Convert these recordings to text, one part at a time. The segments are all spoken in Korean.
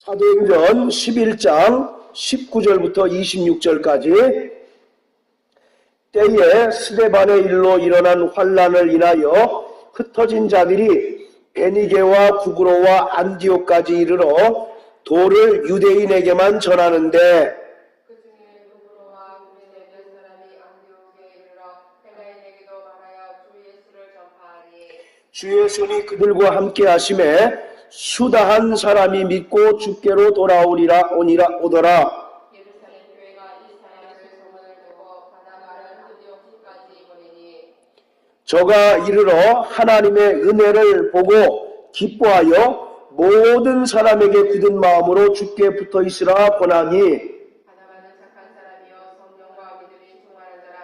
사도행전 11장 19절부터 26절까지 때에 스데반의 일로 일어난 환란을 인하여 흩어진 자들이 베니게와 구브로와 안디옥까지 이르러 도를 유대인에게만 전하는데 그 중에 구브로와 구레네 몇 사람이 안디옥에 이르러 헬라인에게도 말하여 주 예수를 전파하니 주 예수니 그들과 함께 하심에 수다한 사람이 믿고 주께로 오더라. 예루살렘 교회가 이 사람의 소문을 듣고 바나바를 안디옥까지 보내니 저가 이르러 하나님의 은혜를 보고 기뻐하여 모든 사람에게 굳은 마음으로 주께 붙어 있으라 권하니 바나바는 착한 사람이요 성령과 믿음이 충만한 자라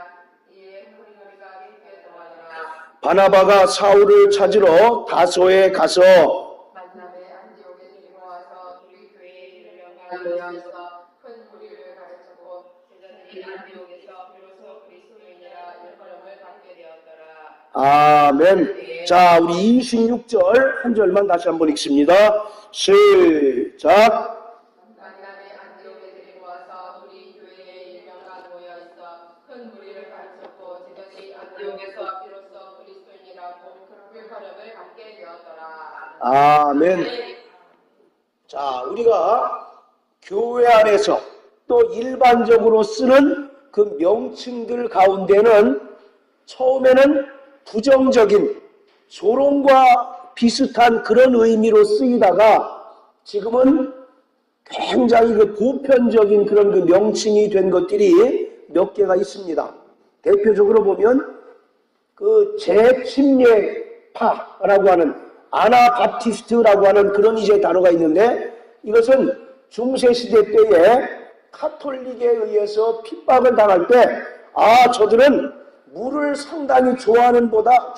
이에 호리호리가 깊게 동하더라. 바나바가 사울을 찾으러 다소에 가서 만남에 안디옥에 데리고 와서 우리 교회에 이르려가 모여서 큰 무리를 가르치고 제자들이 안디옥에서 비로소 그리스도인이라 일컬음을 받게 되었더라. 아멘. 자, 우리 26절 한 절만 다시 한번 읽습니다. 시작. 만남에 안디옥에 데리고 와서 우리 교회에 일명가 모여 있어 큰 무리를 가르쳤고 제자들이 안디옥에서 비로소 그리스도인이라고 일컬음을 받게 되었더라. 아멘. 자, 우리가 교회 안에서 또 일반적으로 쓰는 그 명칭들 가운데는 처음에는 부정적인 조롱과 비슷한 그런 의미로 쓰이다가 지금은 굉장히 그 보편적인 그런 그 명칭이 된 것들이 몇 개가 있습니다. 대표적으로 보면 그 재침례파라고 하는 아나바티스트라고 하는 그런 이제 단어가 있는데 이것은 중세시대 때에 카톨릭에 의해서 핍박을 당할 때 저들은 물을 상당히 좋아하나 보다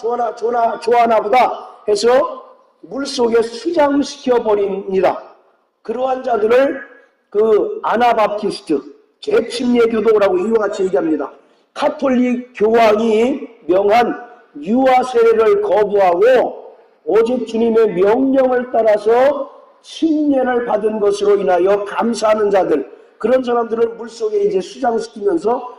해서 물속에 수장시켜 버립니다. 그러한 자들을 그 아나바티스트, 재침례교도라고 이와 같이 얘기합니다. 카톨릭 교황이 명한 유아 세례를 거부하고 오직 주님의 명령을 따라서 침례를 받은 것으로 인하여 감사하는 자들, 그런 사람들을 물속에 이제 수장시키면서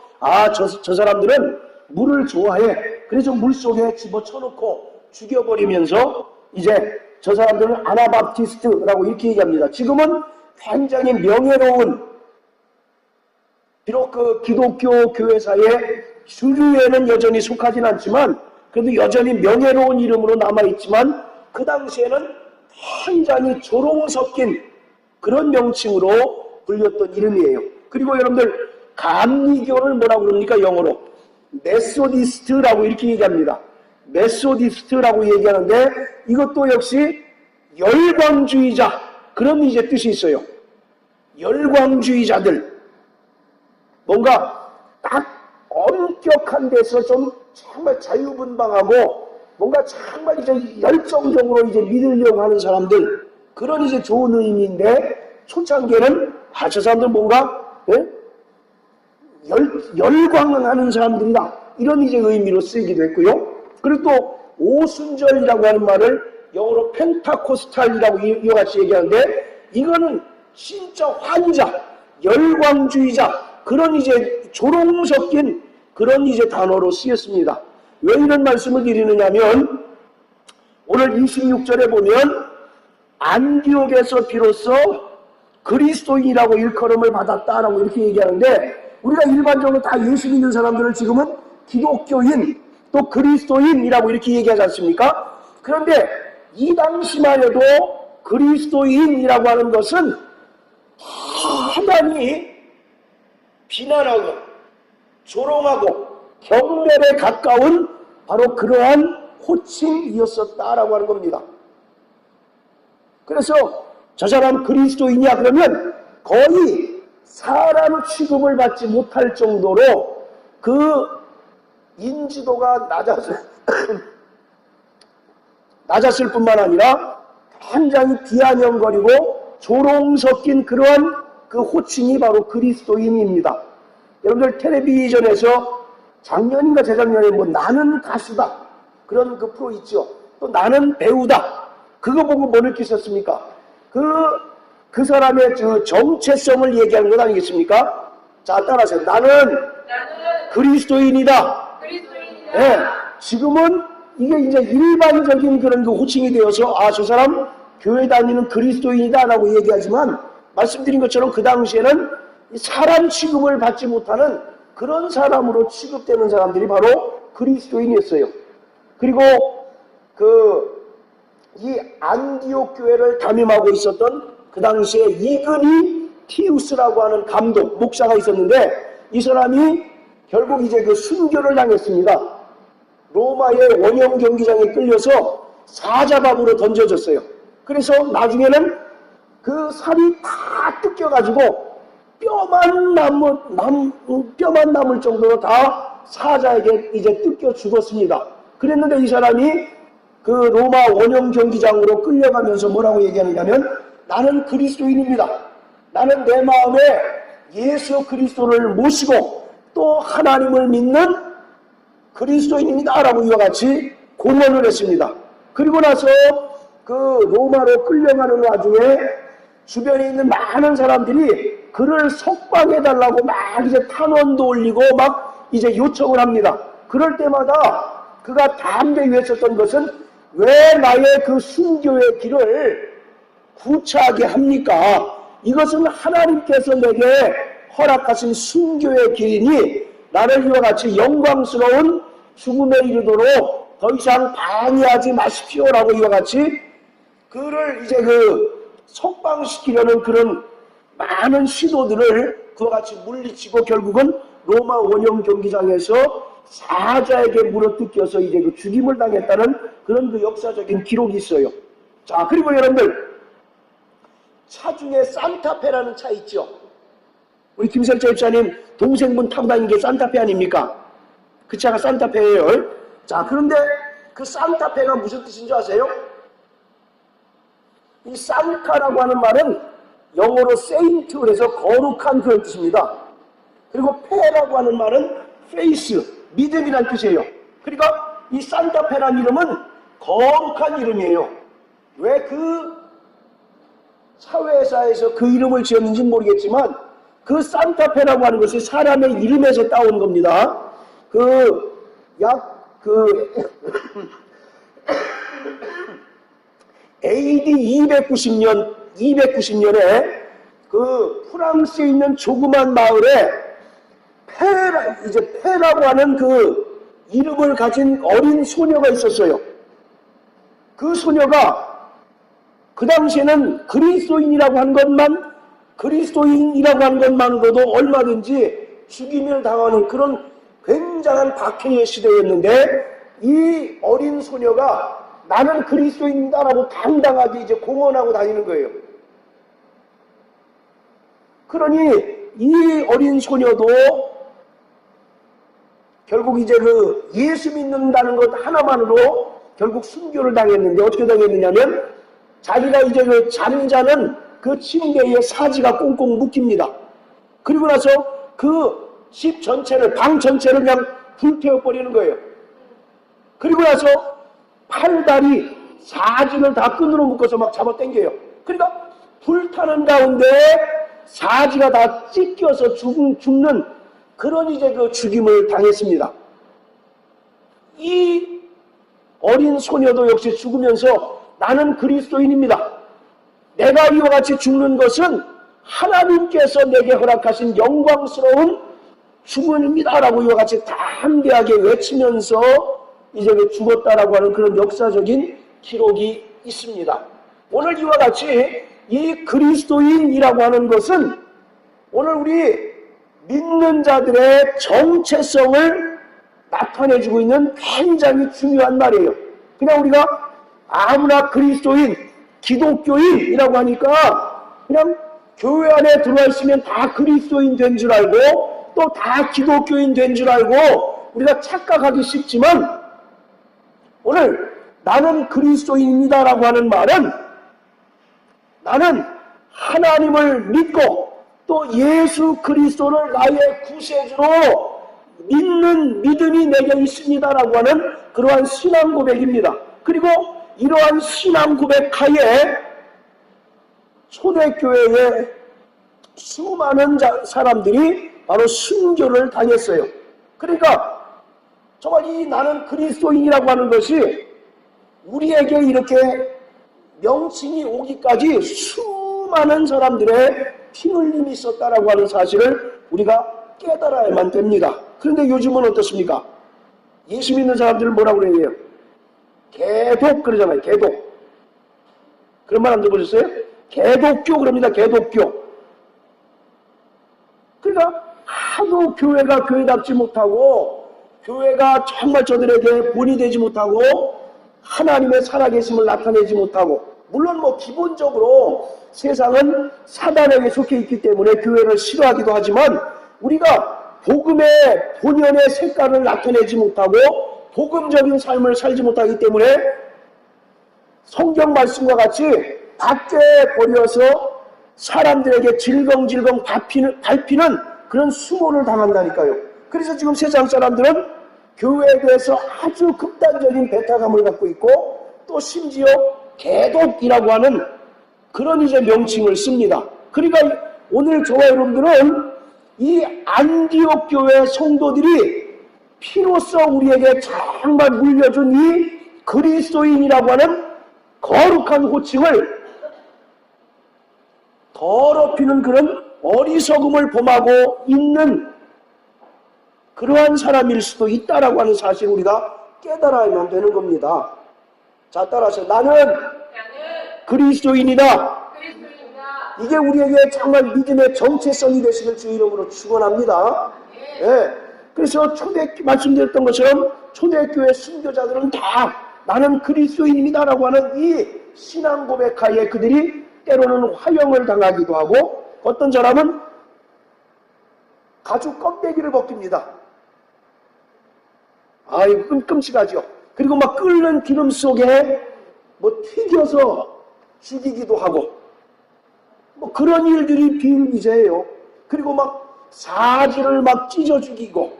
저 사람들은 물을 좋아해. 그래서 물속에 집어쳐놓고 죽여버리면서 이제 저 사람들은 아나바티스트라고 이렇게 얘기합니다. 지금은 굉장히 명예로운, 비록 그 기독교 교회사의 주류에는 여전히 속하진 않지만 그래도 여전히 명예로운 이름으로 남아있지만 그 당시에는 굉장히 조롱 섞인 그런 명칭으로 불렸던 이름이에요. 그리고 여러분들 감리교를 뭐라고 그럽니까? 영어로 메소디스트라고 이렇게 얘기합니다. 메소디스트라고 얘기하는데 이것도 역시 열광주의자, 그런 이제 뜻이 있어요. 열광주의자들, 뭔가 딱 엄격한 데서 좀 정말 자유분방하고 뭔가 정말 이제 열정적으로 이제 믿으려고 하는 사람들, 그런 이제 좋은 의미인데 초창기에는 저 사람들 뭔가 열광하는 사람들이다, 이런 이제 의미로 쓰이기도 했고요. 그리고 또 오순절이라고 하는 말을 영어로 펜타코스탈이라고 이와 같이 얘기하는데 이거는 진짜 환자, 열광주의자, 그런 이제 조롱 섞인 그런 이제 단어로 쓰였습니다. 왜 이런 말씀을 드리느냐면 오늘 26절에 보면 안디옥에서 비로소 그리스도인이라고 일컬음을 받았다라고 이렇게 얘기하는데 우리가 일반적으로 다 예수 믿는 사람들을 지금은 기독교인 또 그리스도인이라고 이렇게 얘기하지 않습니까? 그런데 이 당시만 해도 그리스도인이라고 하는 것은 대단히 비난하고 조롱하고 경멸에 가까운 바로 그러한 호칭이었었다라고 하는 겁니다. 그래서 저 사람 그리스도인이야 그러면 거의 사람 취급을 받지 못할 정도로 그 인지도가 낮았을 뿐만 아니라 굉장히 비아냥거리고 조롱 섞인 그러한 그 호칭이 바로 그리스도인입니다. 여러분들 텔레비전에서 작년인가 재작년에 뭐 나는 가수다 그런 그 프로 있죠. 또 나는 배우다, 그거 보고 뭐 느끼셨습니까? 그 그 사람의 정체성을 얘기하는 것 아니겠습니까? 자, 따라서 나는 그리스도인이다. 예, 지금은 이게 이제 일반적인 그런 그 호칭이 되어서 아, 저 사람 교회 다니는 그리스도인이다 라고 얘기하지만 말씀드린 것처럼 그 당시에는 사람 취급을 받지 못하는 그런 사람으로 취급되는 사람들이 바로 그리스도인이었어요. 그리고 이 안디옥 교회를 담임하고 있었던 그 당시에 이그니 티우스라고 하는 감독, 목사가 있었는데 이 사람이 결국 이제 그 순교를 당했습니다. 로마의 원형 경기장에 끌려서 사자밥으로 던져졌어요. 그래서 나중에는 그 살이 다 뜯겨가지고 뼈만 남을 정도로 다 사자에게 이제 뜯겨 죽었습니다. 그랬는데 이 사람이 그 로마 원형 경기장으로 끌려가면서 뭐라고 얘기하느냐면 나는 그리스도인입니다. 나는 내 마음에 예수 그리스도를 모시고 또 하나님을 믿는 그리스도인입니다. 라고 이와 같이 공언을 했습니다. 그리고 나서 그 로마로 끌려가는 와중에 주변에 있는 많은 사람들이 그를 석방해달라고 막 이제 탄원도 올리고 막 이제 요청을 합니다. 그럴 때마다 그가 담대히 외쳤던 것은 왜 나의 그 순교의 길을 구차하게 합니까? 이것은 하나님께서 내게 허락하신 순교의 길이니 나를 이와 같이 영광스러운 죽음에 이르도록 더 이상 방해하지 마십시오라고 이와 같이 그를 이제 석방시키려는 그런 많은 시도들을 그와 같이 물리치고 결국은 로마 원형 경기장에서 사자에게 물어뜯겨서 이제 그 죽임을 당했다는 그런 그 역사적인 기록이 있어요. 자, 그리고 여러분들 차 중에 산타페라는 차 있죠? 우리 김설자 집사님 동생분 타고 다니는 게 산타페 아닙니까? 그 차가 산타페예요. 자, 그런데 그 산타페가 무슨 뜻인 줄 아세요? 이 산타라고 하는 말은 영어로 세인트 그래서 거룩한 그런 뜻입니다. 그리고 페라고 하는 말은 페이스, 믿음이란 뜻이에요. 그러니까 이 산타페라는 이름은 거룩한 이름이에요. 왜 그 사회사에서 그 이름을 지었는지 모르겠지만 그 산타페라고 하는 것이 사람의 이름에서 따온 겁니다. AD 290년에 그 프랑스에 있는 조그만 마을에 페라고 하는 그 이름을 가진 어린 소녀가 있었어요. 그 소녀가 그 당시에는 그리스도인이라고 한 것만으로도 얼마든지 죽임을 당하는 그런 굉장한 박해의 시대였는데 이 어린 소녀가 나는 그리스도인이다라고 당당하게 이제 공언하고 다니는 거예요. 그러니 이 어린 소녀도 결국 이제 그 예수 믿는다는 것 하나만으로 결국 순교를 당했는데 어떻게 당했느냐면 자기가 이제 그 잠자는 그 침대에 사지가 꽁꽁 묶입니다. 그리고 나서 그 집 전체를, 방 전체를 그냥 불태워버리는 거예요. 그리고 나서 팔다리, 사지를 다 끈으로 묶어서 막 잡아당겨요. 그러니까 불타는 가운데 사지가 다 찢겨서 죽는 그런 이제 그 죽임을 당했습니다. 이 어린 소녀도 역시 죽으면서 나는 그리스도인입니다. 내가 이와 같이 죽는 것은 하나님께서 내게 허락하신 영광스러운 죽음입니다. 라고 이와 같이 담대하게 외치면서 이제 죽었다라고 하는 그런 역사적인 기록이 있습니다. 오늘 이와 같이 이 그리스도인이라고 하는 것은 오늘 우리 믿는 자들의 정체성을 나타내주고 있는 굉장히 중요한 말이에요. 그냥 우리가 아무나 그리스도인, 기독교인이라고 하니까 그냥 교회 안에 들어와 있으면 다 그리스도인 된 줄 알고 또 다 기독교인 된 줄 알고 우리가 착각하기 쉽지만 오늘 나는 그리스도인입니다 라고 하는 말은 나는 하나님을 믿고 또 예수 그리스도를 나의 구세주로 믿는 믿음이 내게 있습니다 라고 하는 그러한 신앙 고백입니다. 그리고 이러한 신앙 고백 하에 초대교회에 수많은 사람들이 바로 순교를 당했어요. 그러니까 정말 이 나는 그리스도인이라고 하는 것이 우리에게 이렇게 명칭이 오기까지 수많은 사람들의 피 흘림이 있었다라고 하는 사실을 우리가 깨달아야만 됩니다. 그런데 요즘은 어떻습니까? 예수 믿는 사람들을 뭐라고 그래요? 개독 그러잖아요. 개독. 그런 말 안 들어보셨어요? 개독교 그럽니다. 개독교. 그러니까 하도 교회가 교회답지 못하고 교회가 정말 저들에게 본이 되지 못하고 하나님의 살아계심을 나타내지 못하고, 물론 뭐 기본적으로 세상은 사단에게 속해 있기 때문에 교회를 싫어하기도 하지만 우리가 복음의 본연의 색깔을 나타내지 못하고 복음적인 삶을 살지 못하기 때문에 성경 말씀과 같이 밖에 버려서 사람들에게 질겅질겅 밟히는 그런 수모를 당한다니까요. 그래서 지금 세상 사람들은 교회에 대해서 아주 극단적인 배타감을 갖고 있고 또 심지어 개독이라고 하는 그런 이제 명칭을 씁니다. 그러니까 오늘 저와 여러분들은 이 안디옥 교회 성도들이 피로써 우리에게 정말 물려준 이 그리스도인이라고 하는 거룩한 호칭을 더럽히는 그런 어리석음을 범하고 있는 그러한 사람일 수도 있다라고 하는 사실을 우리가 깨달아야만 되는 겁니다. 자, 따라서 나는 그리스도인이다. 이게 우리에게 정말 믿음의 정체성이 되시길 주의 이름으로 축원합니다. 예. 그래서 말씀드렸던 것처럼 초대교회 순교자들은 다 나는 그리스도인이다라고 하는 이 신앙 고백하에 그들이 때로는 화형을 당하기도 하고 어떤 사람은 가죽 껍데기를 벗깁니다. 아이고 끔찍하죠. 그리고 막 끓는 기름 속에 뭐 튀겨서 죽이기도 하고 뭐 그런 일들이 비일비재해요. 그리고 막 사지를 막 찢어 죽이고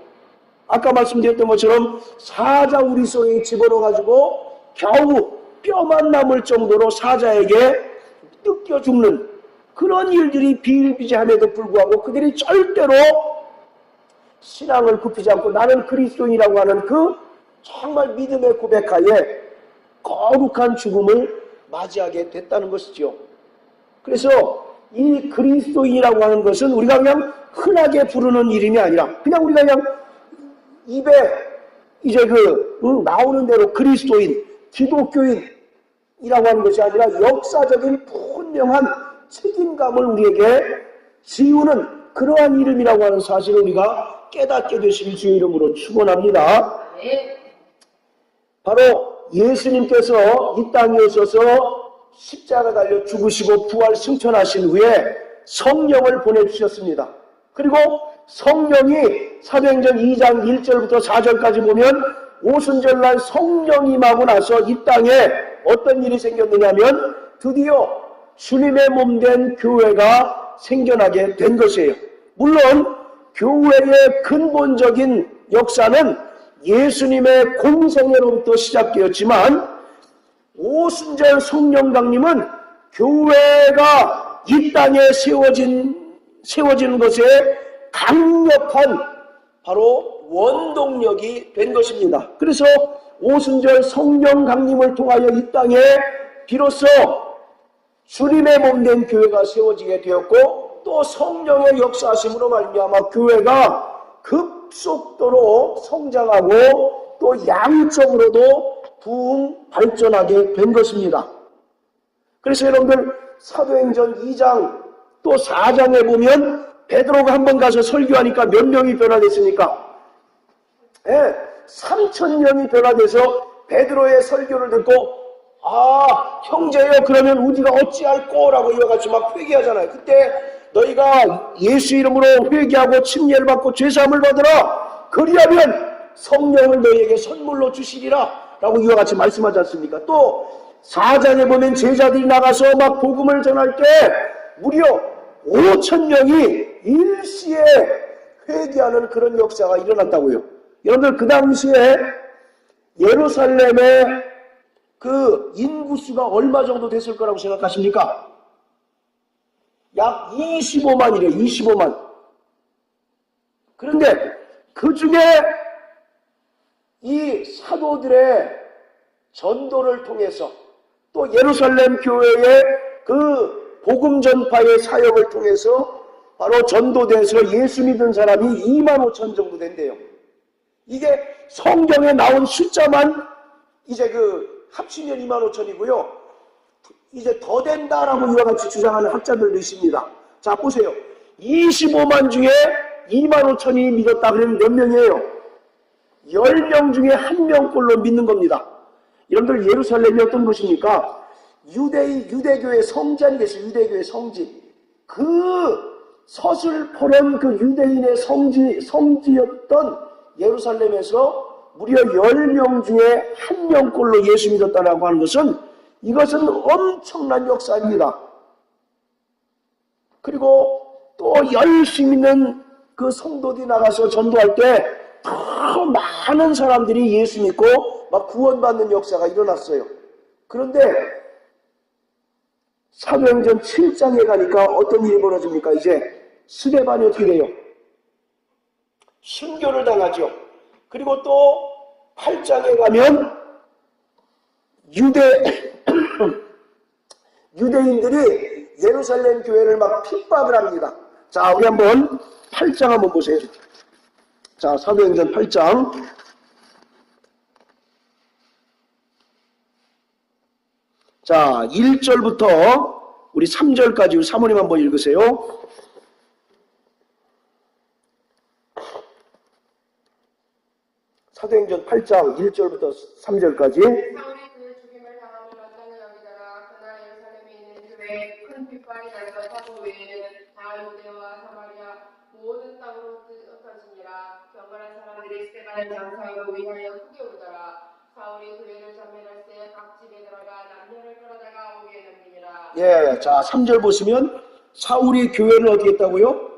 아까 말씀드렸던 것처럼 사자 우리소에 집어넣어가지고 겨우 뼈만 남을 정도로 사자에게 뜯겨 죽는 그런 일들이 비일비재함에도 불구하고 그들이 절대로 신앙을 굽히지 않고 나는 그리스도인이라고 하는 그 정말 믿음의 고백하에 거룩한 죽음을 맞이하게 됐다는 것이죠. 그래서 이 그리스도인이라고 하는 것은 우리가 그냥 흔하게 부르는 이름이 아니라 그냥 우리가 그냥 입에 이제 나오는 대로 그리스도인, 기독교인이라고 하는 것이 아니라 역사적인 분명한 책임감을 우리에게 지우는 그러한 이름이라고 하는 사실을 우리가 깨닫게 되시길 주의 이름으로 축원합니다. 바로 예수님께서 이 땅에 오셔서 십자가 달려 죽으시고 부활 승천하신 후에 성령을 보내주셨습니다. 그리고 성령이 사도행전 2장 1절부터 4절까지 보면 오순절날 성령이 임하고 나서 이 땅에 어떤 일이 생겼느냐면 드디어 주님의 몸된 교회가 생겨나게 된 것이에요. 물론 교회의 근본적인 역사는 예수님의 공생애로부터 시작되었지만 오순절 성령 강림은 교회가 이 땅에 세워지는 것에 강력한 바로 원동력이 된 것입니다. 그래서 오순절 성령 강림을 통하여 이 땅에 비로소 주님의 몸된 교회가 세워지게 되었고 또 성령의 역사하심으로 말미암아 교회가 급속도로 성장하고 또 양적으로도 부흥 발전하게 된 것입니다. 그래서 여러분들 사도행전 2장 또 4장에 보면 베드로가 한번 가서 설교하니까 몇 명이 변화됐습니까? 3,000명이 변화돼서 베드로의 설교를 듣고 아 형제여 그러면 우리가 어찌할꼬 라고 이와 같이 막 회개하잖아요. 그때 너희가 예수 이름으로 회개하고 침례를 받고 죄사함을 받으라. 그리하면 성령을 너희에게 선물로 주시리라 라고 이와 같이 말씀하지 않습니까? 또 4장에 보면 제자들이 나가서 막 복음을 전할 때 무려 5,000명이 일시에 회개하는 그런 역사가 일어났다고요. 여러분들 그 당시에 예루살렘의 그 인구수가 얼마 정도 됐을 거라고 생각하십니까? 약 25만이래요. 25만. 그런데 그 중에 이 사도들의 전도를 통해서 또 예루살렘 교회의 그 복음 전파의 사역을 통해서 바로 전도돼서 예수 믿은 사람이 2만 5천 정도 된대요. 이게 성경에 나온 숫자만 이제 그 합치면 2만 5천이고요. 이제 더 된다라고 이와 같이 주장하는 학자들도 있습니다. 자, 보세요. 25만 중에 2만 5천이 믿었다 그러면 몇 명이에요? 10명 중에 1명꼴로 믿는 겁니다. 여러분들 예루살렘이 어떤 곳입니까? 유대교의 성지 아니겠어요? 유대교의 성지. 그 서슬퍼런 그 유대인의 성지였던 예루살렘에서 무려 10명 중에 1명꼴로 예수 믿었다라고 하는 것은 이것은 엄청난 역사입니다. 그리고 또 열심히 있는 그 성도들이 나가서 전도할 때 더 많은 사람들이 예수 믿고 막 구원받는 역사가 일어났어요. 그런데 사도행전 7장에 가니까 어떤 일이 벌어집니까? 이제 스데반이 어떻게 돼요? 순교를 당하죠. 그리고 또 8장에 가면 유대인들이 예루살렘 교회를 막 핍박을 합니다. 자, 우리 한번 8장 한번 보세요. 자, 사도행전 8장. 자, 1절부터 우리 3절까지 사모님 한번 읽으세요. 사도행전 8장 1절부터 3절까지. 사울이 그의 죽임을 당함을 마땅히 여기다가 그날 예루살렘에 있는 교회에 큰 핍박이 나서 사도 외에는 다 유대와 사마리아 모든 땅으로 흩어지니라. 경건한 사람들이 스데반을 장사하고 위하여 크게 울더라. 사울이 교회를 전면할 때 각 집에 들어가 남녀를 끌어다가 오게 넘기니라. 예, 자 3절 보시면 사울이 교회를 어떻게 했다고요?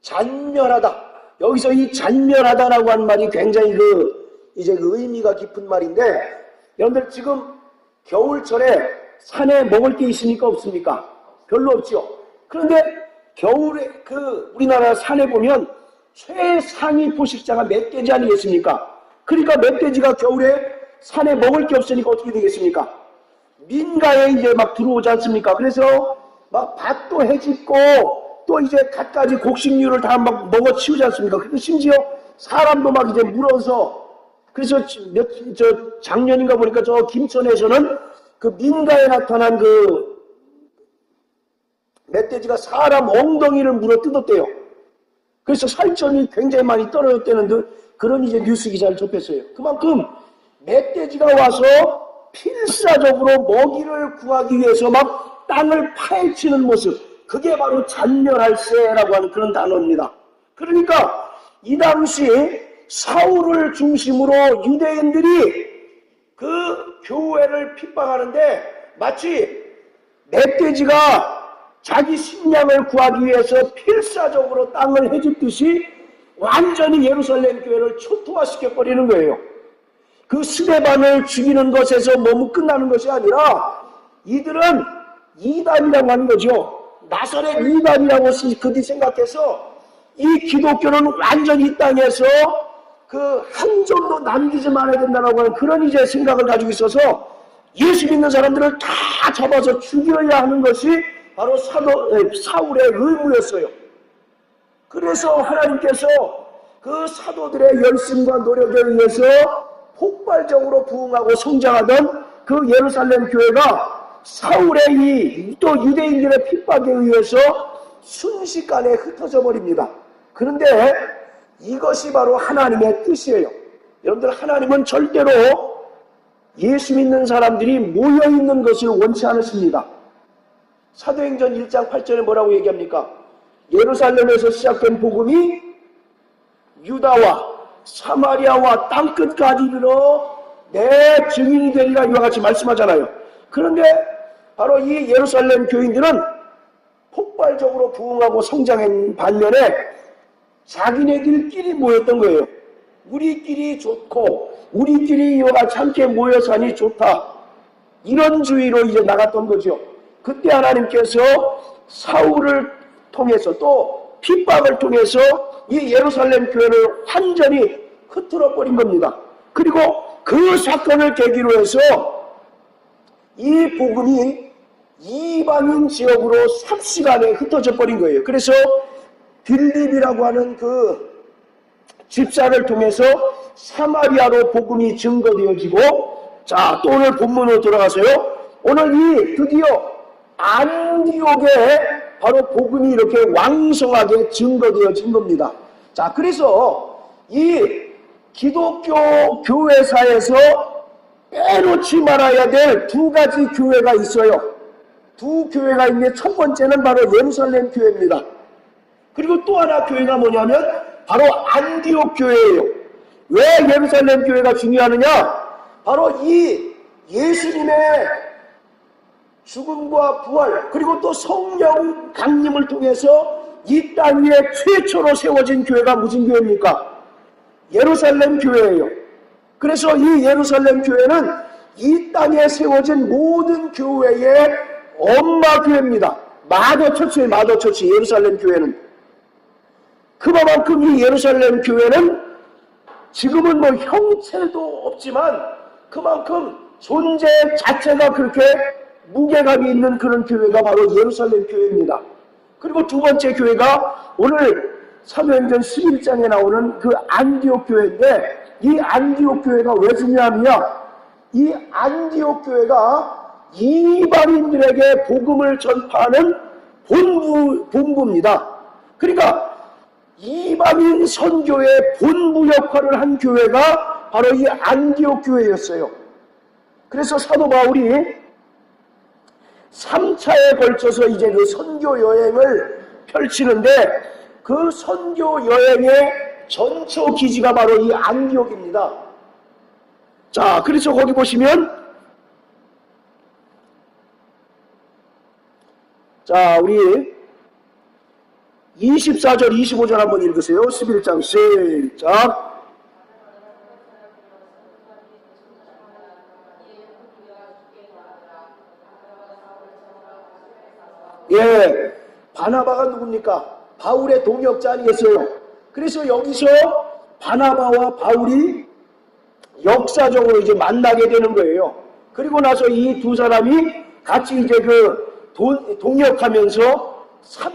잔멸하다. 여기서 이 잔멸하다라고 하는 말이 굉장히 이제 의미가 깊은 말인데, 여러분들 지금 겨울철에 산에 먹을 게 있습니까? 없습니까? 별로 없죠. 그런데 겨울에 우리나라 산에 보면 최상위 포식자가 멧돼지 아니겠습니까? 그러니까 멧돼지가 겨울에 산에 먹을 게 없으니까 어떻게 되겠습니까? 민가에 이제 막 들어오지 않습니까? 그래서 막 밭도 해짓고 또 이제 갖가지 곡식류를 다 막 먹어 치우지 않습니까? 그리고 심지어 사람도 막 이제 물어서, 그래서 작년인가 보니까 저 김천에서는 그 민가에 나타난 그 멧돼지가 사람 엉덩이를 물어 뜯었대요. 그래서 살점이 굉장히 많이 떨어졌다는 그런 이제 뉴스 기사를 접했어요. 그만큼 멧돼지가 와서 필사적으로 먹이를 구하기 위해서 막 땅을 파헤치는 모습, 그게 바로 잔멸할세라고 하는 그런 단어입니다. 그러니까 이 당시 사울을 중심으로 유대인들이 그 교회를 핍박하는데 마치 멧돼지가 자기 식량을 구하기 위해서 필사적으로 땅을 헤집듯이 완전히 예루살렘 교회를 초토화시켜버리는 거예요. 그 스데반을 죽이는 것에서 너무 끝나는 것이 아니라 이들은 이단이라고 하는 거죠. 나사렛 이단이라고 그들이 생각해서 이 기독교는 완전히 이 땅에서 그 한 점도 남기지 말아야 된다고 하는 그런 이제 생각을 가지고 있어서 예수 믿는 사람들을 다 잡아서 죽여야 하는 것이 바로 사울의 의무였어요. 그래서 하나님께서 그 사도들의 열심과 노력에 의해서 폭발적으로 부흥하고 성장하던 그 예루살렘 교회가 사울의 또 유대인들의 핍박에 의해서 순식간에 흩어져 버립니다. 그런데 이것이 바로 하나님의 뜻이에요. 여러분들, 하나님은 절대로 예수 믿는 사람들이 모여있는 것을 원치 않으십니다. 사도행전 1장 8절에 뭐라고 얘기합니까? 예루살렘에서 시작된 복음이 유다와 사마리아와 땅끝까지 이르러 내 증인이 되리라 이와 같이 말씀하잖아요. 그런데 바로 이 예루살렘 교인들은 폭발적으로 부흥하고 성장한 반면에 자기네들끼리 모였던 거예요. 우리끼리 좋고 우리끼리 이와 같이 함께 모여서 하니 좋다, 이런 주의로 이제 나갔던 거죠. 그때 하나님께서 사울을 통해서 또 핍박을 통해서 이 예루살렘 교회를 완전히 흐트러 버린 겁니다. 그리고 그 사건을 계기로 해서 이 복음이 이방인 지역으로 삽시간에 흩어져 버린 거예요. 그래서 빌립이라고 하는 그 집사를 통해서 사마리아로 복음이 증거되어지고, 자, 또 오늘 본문으로 돌아가서요. 오늘 이 드디어 안디옥에 바로 복음이 이렇게 왕성하게 증거되어진 겁니다. 자, 그래서 이 기독교 교회사에서 빼놓지 말아야 될 두 가지 교회가 있어요. 두 교회가 있는데 첫 번째는 바로 예루살렘 교회입니다. 그리고 또 하나 교회가 뭐냐면 바로 안디옥 교회예요. 왜 예루살렘 교회가 중요하느냐? 바로 이 예수님의 죽음과 부활, 그리고 또 성령 강림을 통해서 이 땅 위에 최초로 세워진 교회가 무슨 교회입니까? 예루살렘 교회예요. 그래서 이 예루살렘 교회는 이 땅에 세워진 모든 교회의 엄마 교회입니다. 마더처치예요. 마더처치. 예루살렘 교회는. 그만큼 이 예루살렘 교회는 지금은 뭐 형체도 없지만 그만큼 존재 자체가 그렇게 무게감이 있는 그런 교회가 바로 예루살렘 교회입니다. 그리고 두 번째 교회가 오늘 사도행전 11장에 나오는 그 안디옥 교회인데, 이 안디옥 교회가 왜 중요하느냐? 이 안디옥 교회가 이방인들에게 복음을 전파하는 본부입니다. 그러니까 이방인 선교의 본부 역할을 한 교회가 바로 이 안디옥 교회였어요. 그래서 사도 바울이 3차에 걸쳐서 이제 그 선교 여행을 펼치는데, 그 선교 여행의 전초 기지가 바로 이 안디옥입니다. 자, 그래서 거기 보시면, 자, 우리 24절, 25절 한번 읽으세요. 11장 시작. 예, 바나바가 누굽니까? 바울의 동역자 아니겠어요? 그래서 여기서 바나바와 바울이 역사적으로 이제 만나게 되는 거예요. 그리고 나서 이 두 사람이 같이 이제 그 동역하면서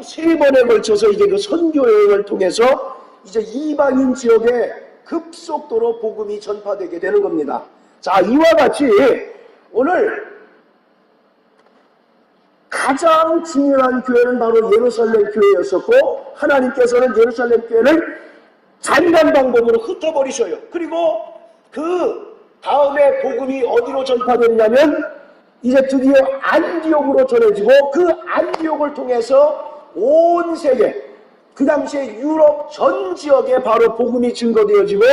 세 번에 걸쳐서 이제 그 선교 여행을 통해서 이제 이방인 지역에 급속도로 복음이 전파되게 되는 겁니다. 자, 이와 같이 오늘 가장 중요한 교회는 바로 예루살렘 교회였었고, 하나님께서는 예루살렘 교회를 잔인한 방법으로 흩어버리셔요. 그리고 그 다음에 복음이 어디로 전파되냐면 이제 드디어 안디옥으로 전해지고, 그 안디옥을 통해서 온 세계, 그 당시에 유럽 전 지역에 바로 복음이 증거되어지고,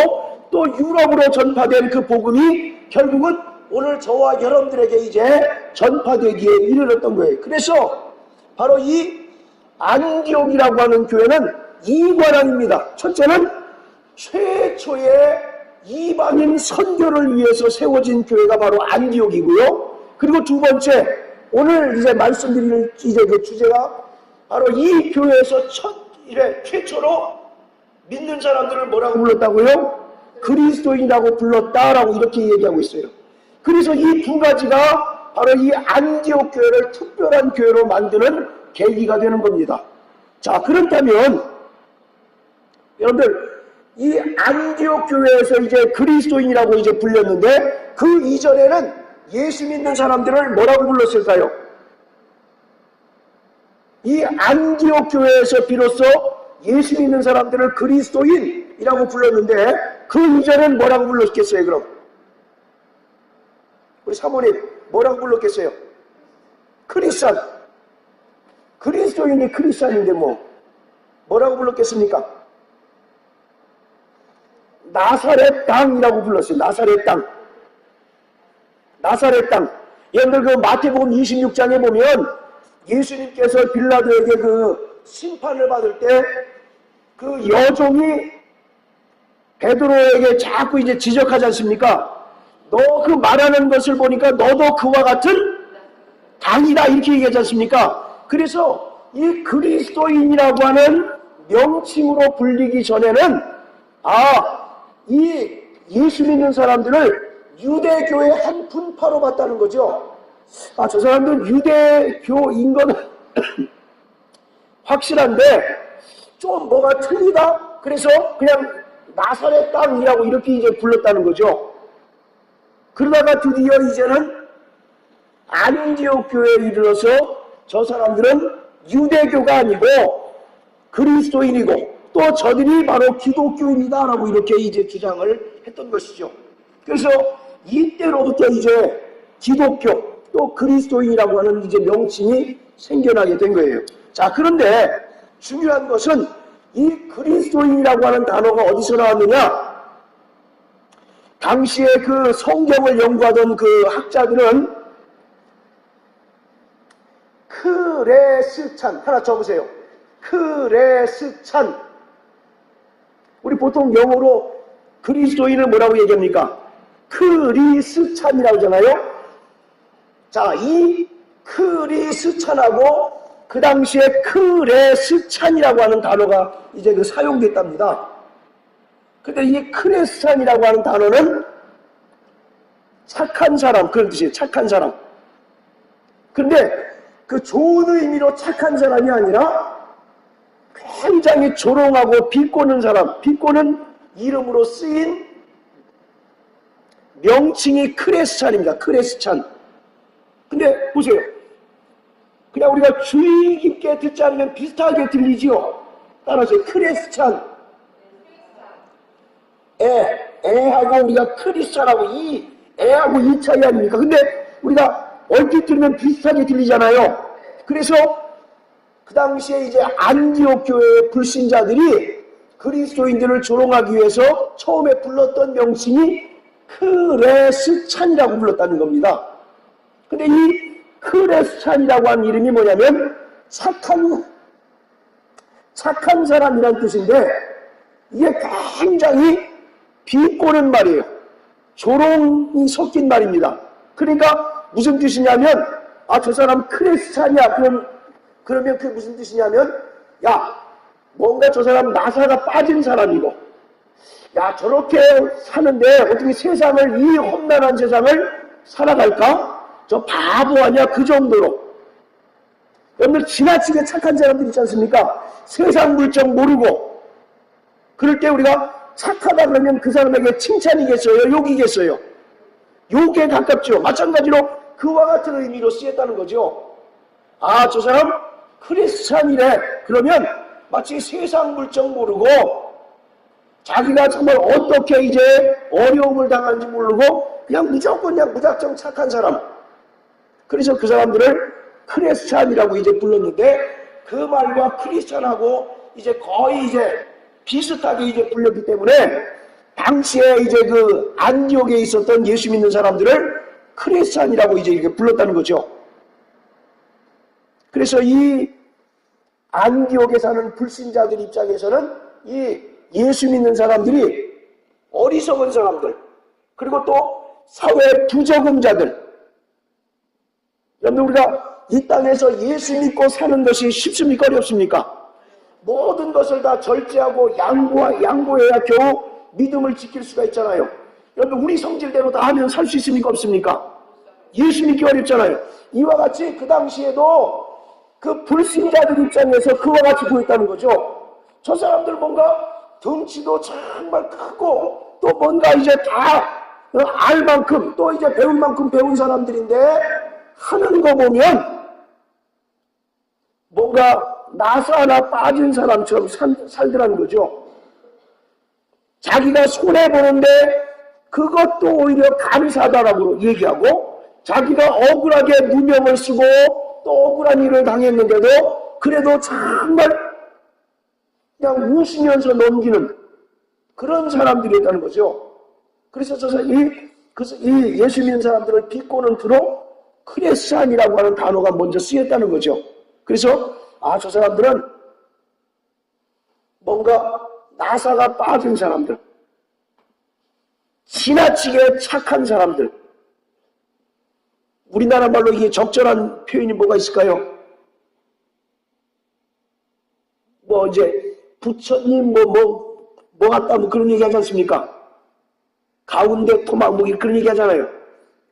또 유럽으로 전파된 그 복음이 결국은 오늘 저와 여러분들에게 이제 전파되기에 이르렀던 거예요. 그래서 바로 이 안디옥이라고 하는 교회는 이관왕입니다. 첫째는 최초의 이방인 선교를 위해서 세워진 교회가 바로 안디옥이고요. 그리고 두 번째, 오늘 이제 말씀드릴 이제 그 주제가 바로 이 교회에서 최초로 믿는 사람들을 뭐라고 불렀다고요? 그리스도인이라고 불렀다라고 이렇게 얘기하고 있어요. 그래서 이 두 가지가 바로 이 안디옥 교회를 특별한 교회로 만드는 계기가 되는 겁니다. 자, 그렇다면 여러분들, 이 안디옥 교회에서 이제 그리스도인이라고 이제 불렸는데, 그 이전에는 예수 믿는 사람들을 뭐라고 불렀을까요? 이 안디옥 교회에서 비로소 예수 믿는 사람들을 그리스도인이라고 불렀는데, 그 이전엔 뭐라고 불렀겠어요, 그럼? 우리 사모님, 뭐라고 불렀겠어요? 크리스찬. 그리스도인이 크리스찬인데 뭐라고 불렀겠습니까? 나사렛 땅이라고 불렀어요. 나사렛 땅. 나사렛 땅. 여러분들 그 마태복음 26장에 보면 예수님께서 빌라도에게 그 심판을 받을 때 그 여종이 베드로에게 자꾸 이제 지적하지 않습니까? 너 그 말하는 것을 보니까 너도 그와 같은 당이다, 이렇게 얘기하지 않습니까? 그래서 이 그리스도인이라고 하는 명칭으로 불리기 전에는 이 예수 믿는 사람들을 유대교의 한 분파로 봤다는 거죠. 저 사람들은 유대교인 건 확실한데 좀 뭐가 틀리다? 그래서 그냥 나사렛 땅이라고 이렇게 이제 불렀다는 거죠. 그러다가 드디어 이제는 안디옥 교회에 이르러서 저 사람들은 유대교가 아니고 그리스도인이고 또 저들이 바로 기독교인이다라고 이렇게 이제 주장을 했던 것이죠. 그래서 이때로부터 이제 기독교 또 그리스도인이라고 하는 이제 명칭이 생겨나게 된 거예요. 자, 그런데 중요한 것은 이 그리스도인이라고 하는 단어가 어디서 나왔느냐? 당시에 그 성경을 연구하던 그 학자들은 크레스찬, 하나 적으세요. 크레스찬. 우리 보통 영어로 그리스도인을 뭐라고 얘기합니까? 크리스찬이라고 하잖아요. 자, 이 크리스찬하고 그 당시에 크레스찬이라고 하는 단어가 이제 그 사용됐답니다. 근데 이 크레스찬이라고 하는 단어는 착한 사람, 그런 뜻이에요. 착한 사람. 근데 그 좋은 의미로 착한 사람이 아니라 굉장히 조롱하고 비꼬는 사람, 비꼬는 이름으로 쓰인 명칭이 크레스찬입니다. 크레스찬. 근데 보세요. 그냥 우리가 주의 깊게 듣지 않으면 비슷하게 들리지요. 따라서 크레스찬. 애하고 우리가 크리스찬하고 이 애하고 이 차이 아닙니까? 근데 우리가 얼핏 들으면 비슷하게 들리잖아요. 그래서 그 당시에 이제 안디옥 교회의 불신자들이 그리스도인들을 조롱하기 위해서 처음에 불렀던 명칭이 크레스찬이라고 불렀다는 겁니다. 근데 이 크레스찬이라고 하는 이름이 뭐냐면 착한 사람이란 뜻인데 이게 굉장히 비꼬는 말이에요. 조롱이 섞인 말입니다. 그러니까 무슨 뜻이냐면 저 사람 크레스찬이야. 그러면 그게 무슨 뜻이냐면 뭔가 저 사람 나사가 빠진 사람이고 저렇게 사는데 어떻게 세상을 이 험난한 세상을 살아갈까? 저 바보 아니야? 그 정도로. 여러분들 지나치게 착한 사람들 있지 않습니까? 세상 물정 모르고 그럴 때 우리가 착하다 그러면 그 사람에게 칭찬이겠어요? 욕이겠어요? 욕에 가깝죠. 마찬가지로 그와 같은 의미로 쓰였다는 거죠. 저 사람 크리스찬이래. 그러면 마치 세상 물정 모르고 자기가 정말 어떻게 이제 어려움을 당하는지 모르고 그냥 무작정 착한 사람. 그래서 그 사람들을 크리스찬이라고 이제 불렀는데 그 말과 크리스찬하고 이제 거의 이제 비슷하게 이제 불렸기 때문에 당시에 이제 그 안디옥에 있었던 예수 믿는 사람들을 크리스찬이라고 이제 이렇게 불렀다는 거죠. 그래서 이 안디옥에 사는 불신자들 입장에서는 이 예수 믿는 사람들이 어리석은 사람들, 그리고 또 사회 부적응자들. 여러분 우리가 이 땅에서 예수 믿고 사는 것이 쉽습니까? 어렵습니까? 모든 것을 다 절제하고 양보해야 겨우 믿음을 지킬 수가 있잖아요. 여러분 우리 성질대로 다 하면 살 수 있습니까? 없습니까? 예수 믿기 어렵잖아요. 이와 같이 그 당시에도 그 불신자들 입장에서 그와 같이 보였다는 거죠. 저 사람들 뭔가 덩치도 정말 크고 또 뭔가 이제 다 알 만큼 또 이제 배운 만큼 배운 사람들인데 하는 거 보면 뭔가 나사 하나 빠진 사람처럼 살더라는 거죠. 자기가 손해보는데 그것도 오히려 감사하다라고 얘기하고 자기가 억울하게 누명을 쓰고 또 억울한 일을 당했는데도 그래도 정말 그냥 웃으면서 넘기는 그런 사람들이었다는 거죠. 그래서 이 예수 믿는 사람들을 비꼬는 투로 크레스찬이라고 하는 단어가 먼저 쓰였다는 거죠. 그래서 저 사람들은 뭔가 나사가 빠진 사람들, 지나치게 착한 사람들. 우리나라 말로 이게 적절한 표현이 뭐가 있을까요? 뭐 이제 부처님 뭐 같다 뭐 그런 얘기 하지 않습니까? 가운데 토막목이 그런 얘기 하잖아요.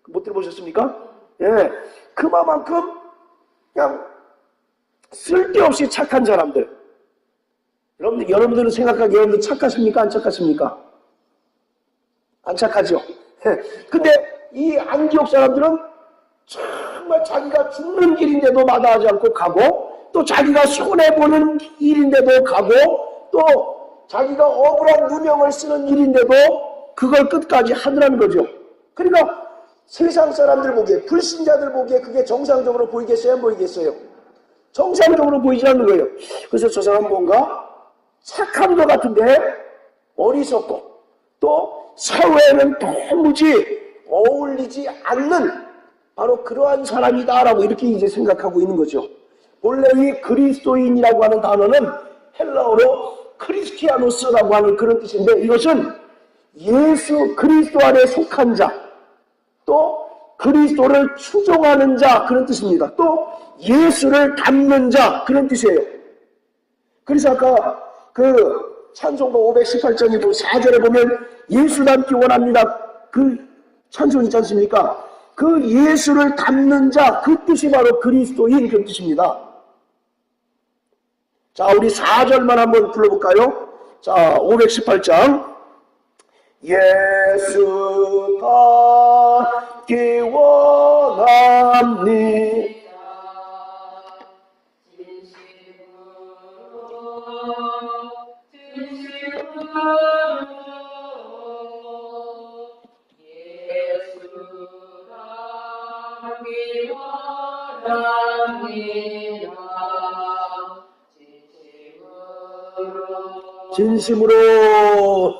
못 들어보셨습니까? 예. 그만큼 그냥 쓸데없이 착한 사람들. 여러분들은 생각하기에 여러분들 착하십니까? 안 착하십니까? 안 착하죠? 예. 근데 이 안디옥 사람들은 정말 자기가 죽는 길인데도 마다하지 않고 가고, 또 자기가 손해보는 일인데도 가고, 또 자기가 억울한 누명을 쓰는 일인데도 그걸 끝까지 하더라는 거죠. 그러니까 세상 사람들 보기에, 불신자들 보기에 그게 정상적으로 보이겠어요? 안 보이겠어요? 정상적으로 보이지 않는 거예요. 그래서 저 사람 뭔가 착한 것 같은데 어리석고, 또 사회에는 도무지 어울리지 않는 바로 그러한 사람이다라고 이렇게 이제 생각하고 있는 거죠. 원래 이 그리스도인이라고 하는 단어는 헬라어로 크리스티아노스라고 하는 그런 뜻인데, 이것은 예수 그리스도 안에 속한 자, 또 그리스도를 추종하는 자, 그런 뜻입니다. 또 예수를 닮는 자, 그런 뜻이에요. 그래서 아까 그 찬송가 518장 4절에 보면 예수 닮기 원합니다, 그 찬송 있지 않습니까? 그 예수를 닮는 자, 그 뜻이 바로 그리스도인, 그런 뜻입니다. 자, 우리 4절만 한번 불러볼까요? 자, 518장. 예수 닮기 원합니다. 진심으로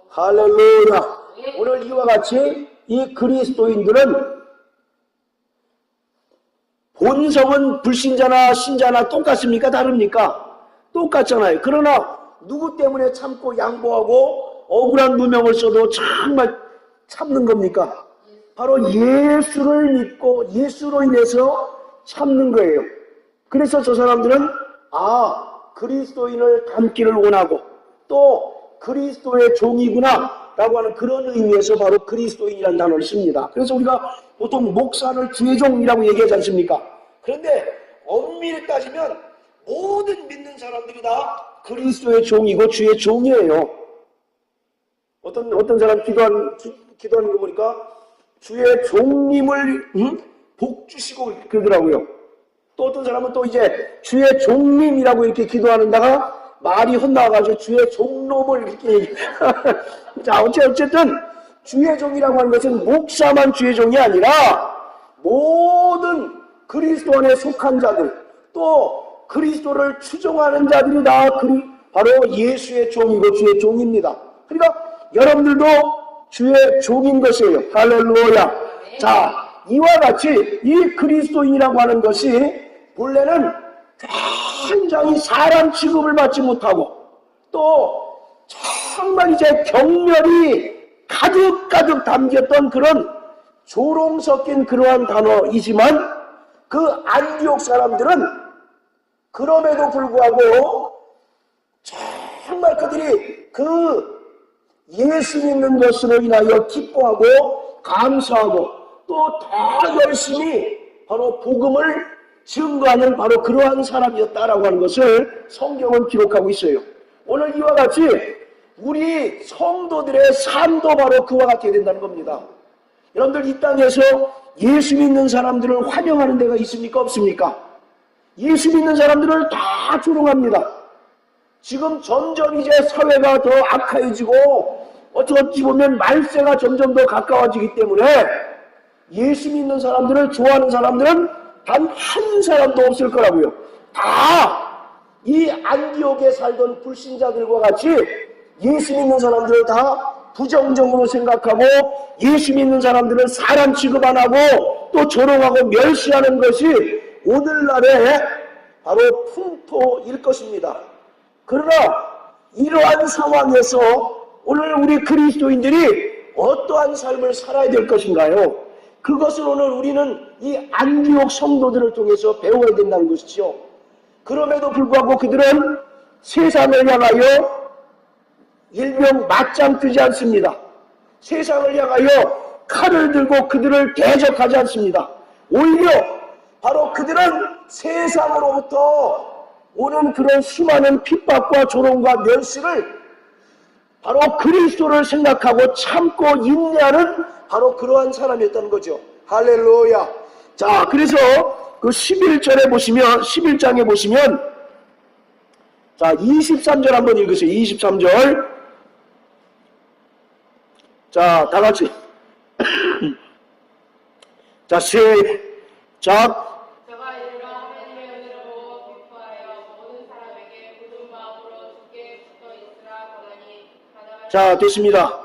할렐루야. 오늘 이와 같이 이 그리스도인들은 본성은 불신자나 신자나 똑같습니까? 다릅니까? 똑같잖아요. 그러나 누구 때문에 참고 양보하고 억울한 누명을 써도 정말 참는 겁니까? 바로 예수를 믿고 예수로 인해서 참는 거예요. 그래서 저 사람들은 그리스도인을 닮기를 원하고, 또 그리스도의 종이구나 라고 하는 그런 의미에서 바로 그리스도인이라는 단어를 씁니다. 그래서 우리가 보통 목사를 주의 종이라고 얘기하지 않습니까? 그런데 엄밀히 따지면 모든 믿는 사람들이 다 그리스도의 종이고 주의 종이에요. 어떤 사람 기도하는 거 보니까 주의 종님을 복 주시고 그러더라고요. 또 어떤 사람은 또 이제 주의 종님이라고 이렇게 기도하는다가 말이 헛나와가지고 주의 종놈을 이렇게 자, 어쨌든 주의 종이라고 하는 것은 목사만 주의 종이 아니라 모든 그리스도 안에 속한 자들, 또 그리스도를 추종하는 자들이 다 바로 예수의 종이고 주의 종입니다. 그러니까 여러분들도 주의 종인 것이에요. 할렐루야. 자, 이와 같이 이 그리스도인이라고 하는 것이 본래는 굉장히 사람 취급을 받지 못하고, 또 정말 이제 경멸이 가득가득 담겼던 그런 조롱 섞인 그러한 단어이지만, 그 안디옥 사람들은 그럼에도 불구하고 정말 그들이 그 예수 믿는 것으로 인하여 기뻐하고 감사하고, 또 더 열심히 바로 복음을 증거하는 바로 그러한 사람이었다라고 하는 것을 성경은 기록하고 있어요. 오늘 이와 같이 우리 성도들의 삶도 바로 그와 같아야 된다는 겁니다. 여러분들 이 땅에서 예수 믿는 사람들을 환영하는 데가 있습니까? 없습니까? 예수 믿는 사람들을 다 조롱합니다. 지금 점점 이제 사회가 더 악화해지고 어찌 보면 말세가 점점 더 가까워지기 때문에 예수 믿는 사람들을 좋아하는 사람들은 단 한 사람도 없을 거라고요. 다 이 안디옥에 살던 불신자들과 같이 예수 믿는 사람들을 다 부정적으로 생각하고 예수 믿는 사람들은 사람 취급 안 하고 또 조롱하고 멸시하는 것이 오늘날의 바로 풍토일 것입니다. 그러나 이러한 상황에서 오늘 우리 그리스도인들이 어떠한 삶을 살아야 될 것인가요? 그것을 오늘 우리는 이 안디옥 성도들을 통해서 배워야 된다는 것이죠. 그럼에도 불구하고 그들은 세상을 향하여 일명 맞짱 뜨지 않습니다. 세상을 향하여 칼을 들고 그들을 대적하지 않습니다. 오히려 바로 그들은 세상으로부터 오는 그런 수많은 핍박과 조롱과 멸시를 바로 그리스도를 생각하고 참고 인내하는 바로 그러한 사람이었다는 거죠. 할렐루야. 자, 그래서 그 11절에 보시면, 11장에 보시면, 자, 23절 한번 읽으세요. 23절. 자, 다 같이. 자, 시작. 저가 이르러 하나님의 은혜로 보고 기뻐하여 모든 사람에게 굳은 마음으로 주께 붙어 있으라 권하니 가나안. 자, 됐습니다.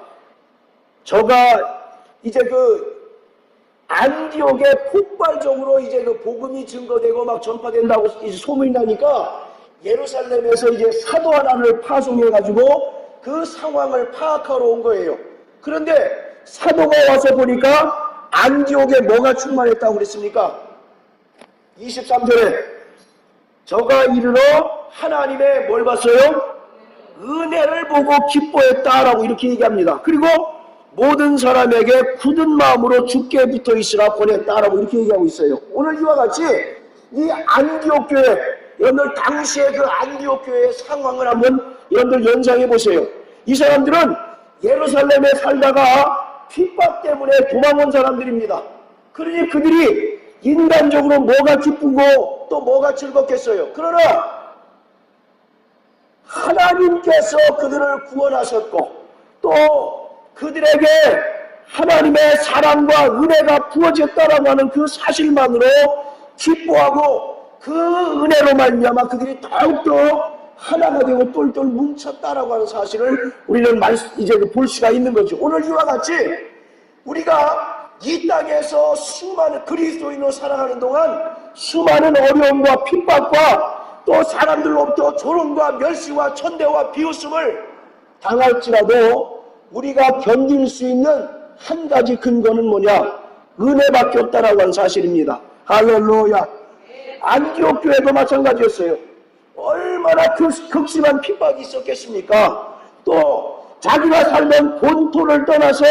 저가 이제 그 안디옥에 폭발적으로 이제 그 복음이 증거되고 막 전파된다고 이제 소문이 나니까 예루살렘에서 이제 사도 하나를 파송해가지고 그 상황을 파악하러 온 거예요. 그런데 사도가 와서 보니까 안디옥에 뭐가 충만했다고 그랬습니까? 23절에 저가 이르러 하나님의 뭘 봤어요? 은혜를 보고 기뻐했다라고 이렇게 얘기합니다. 그리고 모든 사람에게 굳은 마음으로 주께 붙어 있으라 권했다라고 이렇게 얘기하고 있어요. 오늘 이와 같이 이 안디옥 교회, 여러분들 당시의 그 안디옥 교회의 상황을 한번 여러분들 연상해 보세요. 이 사람들은 예루살렘에 살다가 핍박 때문에 도망온 사람들입니다. 그러니 그들이 인간적으로 뭐가 기쁘고 또 뭐가 즐겁겠어요. 그러나 하나님께서 그들을 구원하셨고 또 그들에게 하나님의 사랑과 은혜가 부어졌다라고 하는 그 사실만으로 기뻐하고 그 은혜로 말미암아 그들이 더욱더 하나가 되고 똘똘 뭉쳤다라고 하는 사실을 우리는 이제 볼 수가 있는 거죠. 오늘 이와 같이 우리가 이 땅에서 수많은 그리스도인으로 살아가는 동안 수많은 어려움과 핍박과 또 사람들로부터 조롱과 멸시와 천대와 비웃음을 당할지라도 우리가 견딜 수 있는 한 가지 근거는 뭐냐? 은혜밖에 없다라고 하는 사실입니다. 할렐루야. 안디옥 교회도 마찬가지였어요. 얼마나 극심한 핍박이 있었겠습니까? 또 자기가 살던 본토를 떠나서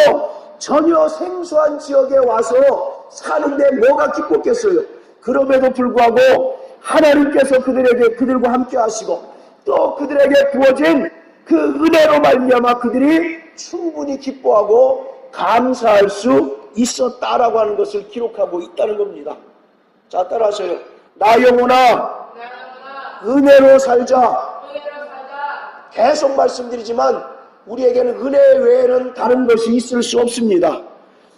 전혀 생소한 지역에 와서 사는데 뭐가 기뻤겠어요? 그럼에도 불구하고 하나님께서 그들과 함께 하시고 또 그들에게 부어진 그 은혜로 말미암아 그들이 충분히 기뻐하고 감사할 수 있었다라고 하는 것을 기록하고 있다는 겁니다. 자, 따라하세요. 나 영혼아 은혜로 살자. 계속 말씀드리지만 우리에게는 은혜 외에는 다른 것이 있을 수 없습니다.